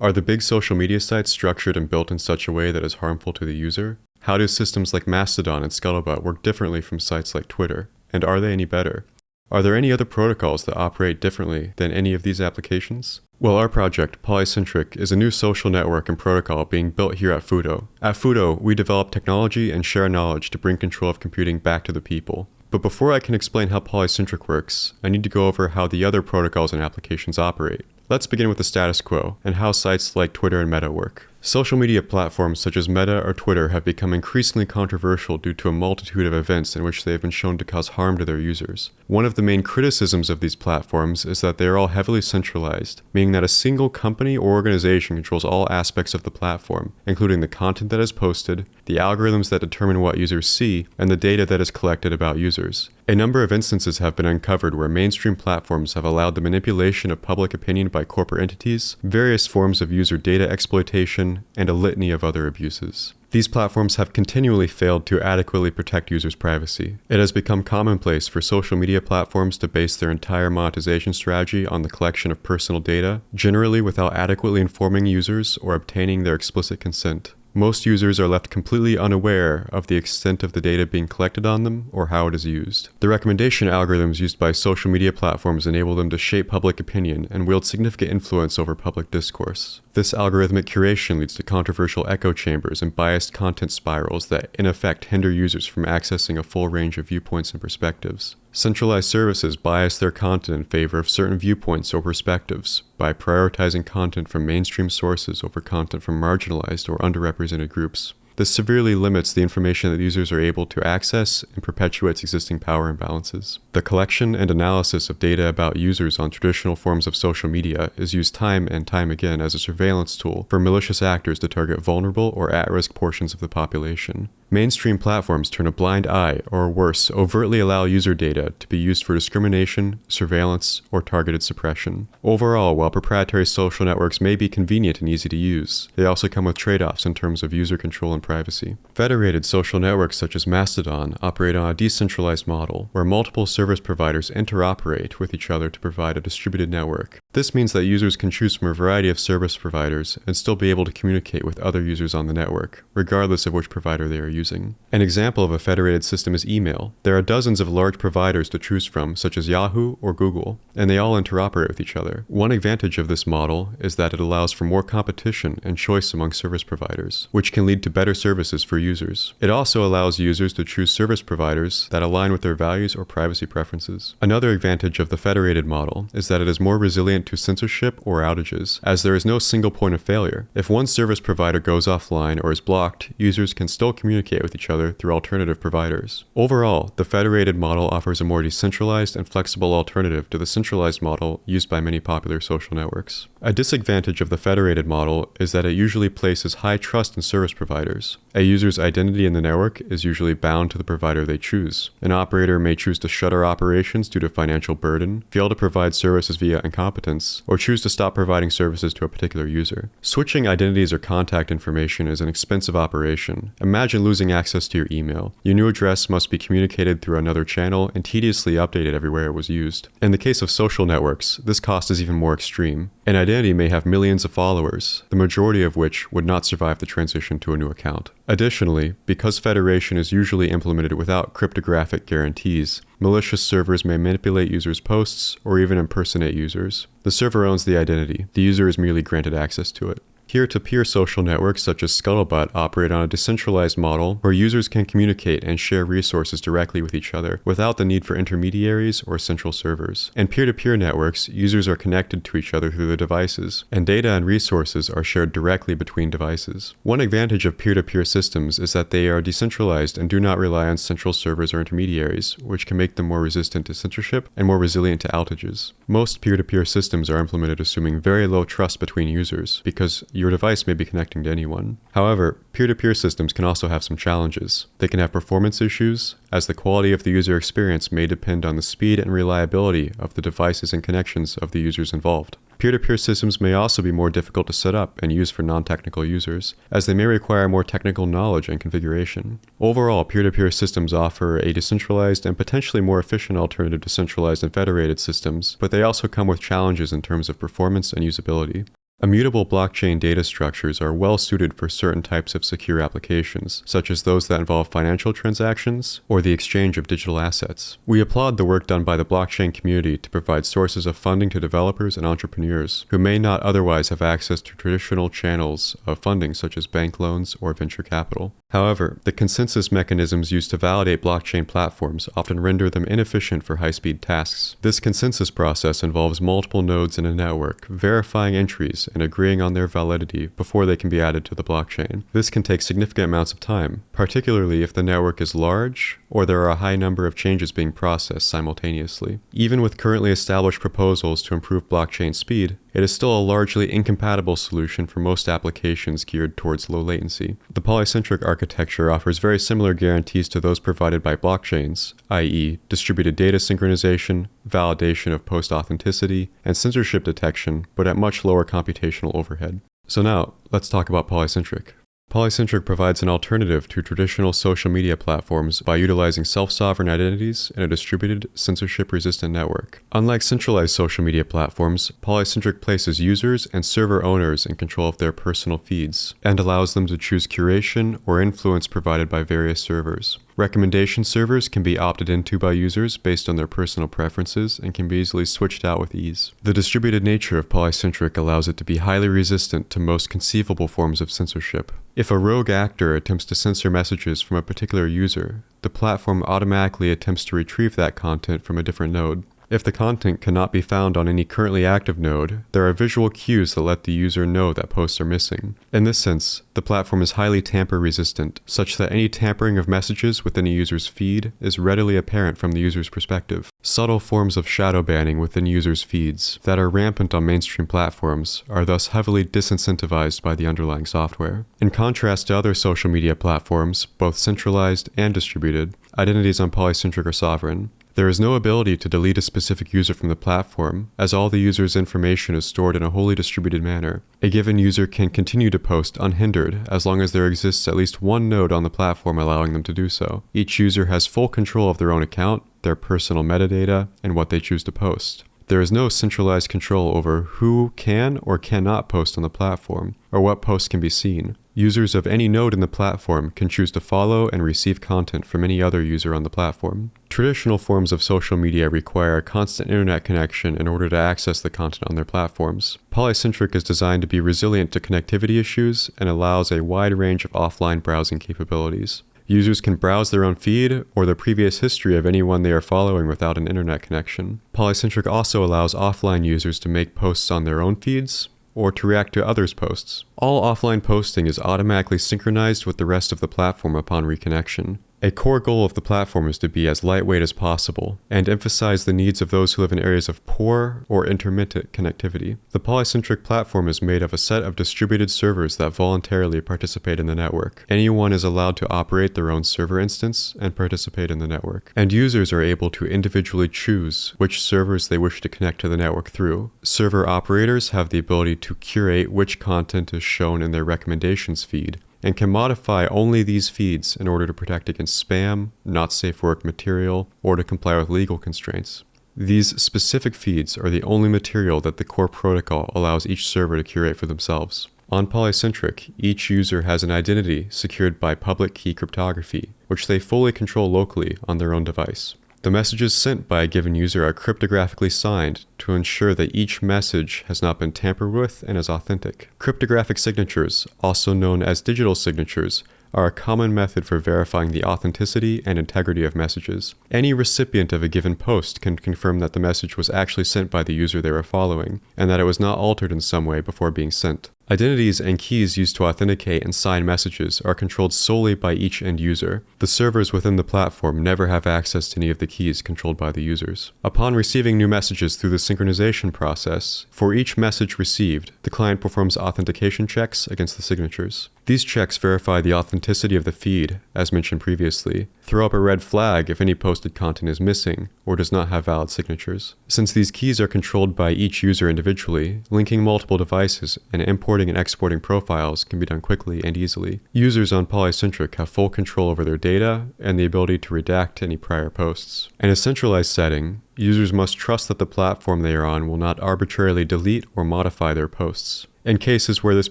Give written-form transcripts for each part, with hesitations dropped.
Are the big social media sites structured and built in such a way that is harmful to the user? How do systems like Mastodon and Scuttlebutt work differently from sites like Twitter? And are they any better? Are there any other protocols that operate differently than any of these applications? Well, our project, Polycentric, is a new social network and protocol being built here at FUTO. At FUTO, we develop technology and share knowledge to bring control of computing back to the people. But before I can explain how Polycentric works, I need to go over how the other protocols and applications operate. Let's begin with the status quo and how sites like Twitter and Meta work. Social media platforms such as Meta or Twitter have become increasingly controversial due to a multitude of events in which they have been shown to cause harm to their users. One of the main criticisms of these platforms is that they are all heavily centralized, meaning that a single company or organization controls all aspects of the platform, including the content that is posted, the algorithms that determine what users see, and the data that is collected about users. A number of instances have been uncovered where mainstream platforms have allowed the manipulation of public opinion by corporate entities, various forms of user data exploitation, and a litany of other abuses. These platforms have continually failed to adequately protect users' privacy. It has become commonplace for social media platforms to base their entire monetization strategy on the collection of personal data, generally without adequately informing users or obtaining their explicit consent. Most users are left completely unaware of the extent of the data being collected on them or how it is used. The recommendation algorithms used by social media platforms enable them to shape public opinion and wield significant influence over public discourse. This algorithmic curation leads to controversial echo chambers and biased content spirals that, in effect, hinder users from accessing a full range of viewpoints and perspectives. Centralized services bias their content in favor of certain viewpoints or perspectives by prioritizing content from mainstream sources over content from marginalized or underrepresented groups. This severely limits the information that users are able to access and perpetuates existing power imbalances. The collection and analysis of data about users on traditional forms of social media is used time and time again as a surveillance tool for malicious actors to target vulnerable or at-risk portions of the population. Mainstream platforms turn a blind eye, or worse, overtly allow user data to be used for discrimination, surveillance, or targeted suppression. Overall, while proprietary social networks may be convenient and easy to use, they also come with trade-offs in terms of user control and privacy. Federated social networks such as Mastodon operate on a decentralized model, where multiple service providers interoperate with each other to provide a distributed network. This means that users can choose from a variety of service providers and still be able to communicate with other users on the network, regardless of which provider they are using. An example of a federated system is email. There are dozens of large providers to choose from, such as Yahoo or Google, and they all interoperate with each other. One advantage of this model is that it allows for more competition and choice among service providers, which can lead to better services for users. It also allows users to choose service providers that align with their values or privacy preferences. Another advantage of the federated model is that it is more resilient to censorship or outages, as there is no single point of failure. If one service provider goes offline or is blocked, users can still communicate with each other through alternative providers. Overall, the federated model offers a more decentralized and flexible alternative to the centralized model used by many popular social networks. A disadvantage of the federated model is that it usually places high trust in service providers. A user's identity in the network is usually bound to the provider they choose. An operator may choose to shutter operations due to financial burden, fail to provide services via incompetence, or choose to stop providing services to a particular user. Switching identities or contact information is an expensive operation. Imagine losing access to your email. Your new address must be communicated through another channel and tediously updated everywhere it was used. In the case of social networks, this cost is even more extreme. An identity may have millions of followers, the majority of which would not survive the transition to a new account. Additionally, because federation is usually implemented without cryptographic guarantees, malicious servers may manipulate users' posts or even impersonate users. The server owns the identity. The user is merely granted access to it. Peer-to-peer social networks such as Scuttlebutt operate on a decentralized model where users can communicate and share resources directly with each other without the need for intermediaries or central servers. In peer-to-peer networks, users are connected to each other through their devices, and data and resources are shared directly between devices. One advantage of peer-to-peer systems is that they are decentralized and do not rely on central servers or intermediaries, which can make them more resistant to censorship and more resilient to outages. Most peer-to-peer systems are implemented assuming very low trust between users, because your device may be connecting to anyone. However, peer-to-peer systems can also have some challenges. They can have performance issues, as the quality of the user experience may depend on the speed and reliability of the devices and connections of the users involved. Peer-to-peer systems may also be more difficult to set up and use for non-technical users, as they may require more technical knowledge and configuration. Overall, peer-to-peer systems offer a decentralized and potentially more efficient alternative to centralized and federated systems, but they also come with challenges in terms of performance and usability. Immutable blockchain data structures are well suited for certain types of secure applications, such as those that involve financial transactions or the exchange of digital assets. We applaud the work done by the blockchain community to provide sources of funding to developers and entrepreneurs who may not otherwise have access to traditional channels of funding such as bank loans or venture capital. However, the consensus mechanisms used to validate blockchain platforms often render them inefficient for high-speed tasks. This consensus process involves multiple nodes in a network, verifying entries and agreeing on their validity before they can be added to the blockchain. This can take significant amounts of time, particularly if the network is large or there are a high number of changes being processed simultaneously. Even with currently established proposals to improve blockchain speed, it is still a largely incompatible solution for most applications geared towards low latency. The polycentric architecture offers very similar guarantees to those provided by blockchains, i.e., distributed data synchronization, validation of post-authenticity, and censorship detection, but at much lower computational overhead. So now, let's talk about Polycentric. Polycentric provides an alternative to traditional social media platforms by utilizing self-sovereign identities in a distributed, censorship-resistant network. Unlike centralized social media platforms, Polycentric places users and server owners in control of their personal feeds, and allows them to choose curation or influence provided by various servers. Recommendation servers can be opted into by users based on their personal preferences and can be easily switched out with ease. The distributed nature of Polycentric allows it to be highly resistant to most conceivable forms of censorship. If a rogue actor attempts to censor messages from a particular user, the platform automatically attempts to retrieve that content from a different node. If the content cannot be found on any currently active node, there are visual cues that let the user know that posts are missing. In this sense, the platform is highly tamper-resistant, such that any tampering of messages within a user's feed is readily apparent from the user's perspective. Subtle forms of shadow banning within users' feeds that are rampant on mainstream platforms are thus heavily disincentivized by the underlying software. In contrast to other social media platforms, both centralized and distributed, identities on Polycentric are sovereign. There is no ability to delete a specific user from the platform, as all the user's information is stored in a wholly distributed manner. A given user can continue to post unhindered as long as there exists at least one node on the platform allowing them to do so. Each user has full control of their own account, their personal metadata, and what they choose to post. There is no centralized control over who can or cannot post on the platform, or what posts can be seen. Users of any node in the platform can choose to follow and receive content from any other user on the platform. Traditional forms of social media require a constant internet connection in order to access the content on their platforms. Polycentric is designed to be resilient to connectivity issues and allows a wide range of offline browsing capabilities. Users can browse their own feed or the previous history of anyone they are following without an internet connection. Polycentric also allows offline users to make posts on their own feeds, or to react to others' posts. All offline posting is automatically synchronized with the rest of the platform upon reconnection. A core goal of the platform is to be as lightweight as possible, and emphasize the needs of those who live in areas of poor or intermittent connectivity. The Polycentric platform is made of a set of distributed servers that voluntarily participate in the network. Anyone is allowed to operate their own server instance and participate in the network. And users are able to individually choose which servers they wish to connect to the network through. Server operators have the ability to curate which content is shown in their recommendations feed, and can modify only these feeds in order to protect against spam, not safe for work material, or to comply with legal constraints. These specific feeds are the only material that the core protocol allows each server to curate for themselves. On Polycentric, each user has an identity secured by public key cryptography, which they fully control locally on their own device. The messages sent by a given user are cryptographically signed to ensure that each message has not been tampered with and is authentic. Cryptographic signatures, also known as digital signatures, are a common method for verifying the authenticity and integrity of messages. Any recipient of a given post can confirm that the message was actually sent by the user they were following, and that it was not altered in some way before being sent. Identities and keys used to authenticate and sign messages are controlled solely by each end user. The servers within the platform never have access to any of the keys controlled by the users. Upon receiving new messages through the synchronization process, for each message received, the client performs authentication checks against the signatures. These checks verify the authenticity of the feed, as mentioned previously, throw up a red flag if any posted content is missing or does not have valid signatures. Since these keys are controlled by each user individually, linking multiple devices and importing and exporting profiles can be done quickly and easily. Users on Polycentric have full control over their data and the ability to redact any prior posts. In a centralized setting, users must trust that the platform they are on will not arbitrarily delete or modify their posts. In cases where this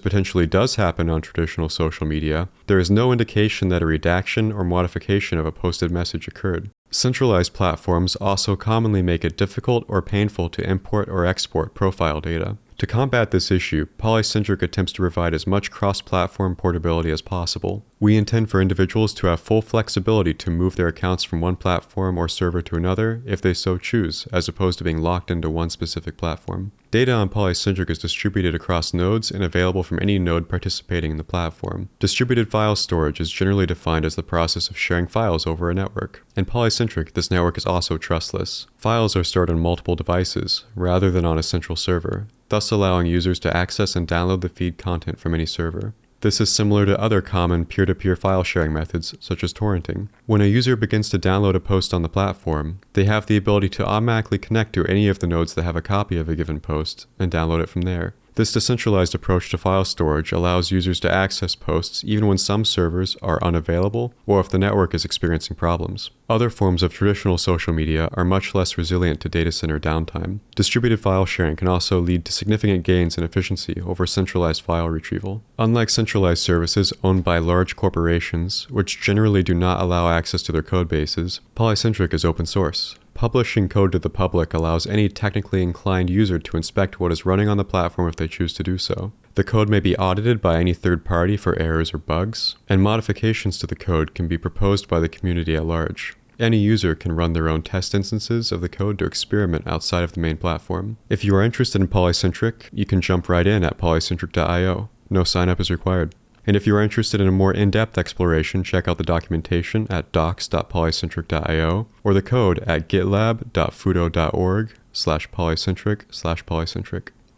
potentially does happen on traditional social media, there is no indication that a redaction or modification of a posted message occurred. Centralized platforms also commonly make it difficult or painful to import or export profile data. To combat this issue, Polycentric attempts to provide as much cross-platform portability as possible. We intend for individuals to have full flexibility to move their accounts from one platform or server to another if they so choose, as opposed to being locked into one specific platform. Data on Polycentric is distributed across nodes and available from any node participating in the platform. Distributed file storage is generally defined as the process of sharing files over a network. In Polycentric, this network is also trustless. Files are stored on multiple devices, rather than on a central server, thus allowing users to access and download the feed content from any server. This is similar to other common peer-to-peer file sharing methods, such as torrenting. When a user begins to download a post on the platform, they have the ability to automatically connect to any of the nodes that have a copy of a given post and download it from there. This decentralized approach to file storage allows users to access posts even when some servers are unavailable or if the network is experiencing problems. Other forms of traditional social media are much less resilient to data center downtime. Distributed file sharing can also lead to significant gains in efficiency over centralized file retrieval. Unlike centralized services owned by large corporations, which generally do not allow access to their code bases, Polycentric is open source. Publishing code to the public allows any technically inclined user to inspect what is running on the platform if they choose to do so. The code may be audited by any third party for errors or bugs, and modifications to the code can be proposed by the community at large. Any user can run their own test instances of the code to experiment outside of the main platform. If you are interested in Polycentric, you can jump right in at polycentric.io. No sign-up is required. And if you are interested in a more in-depth exploration, check out the documentation at docs.polycentric.io or the code at gitlab.futo.org/polycentric/polycentric.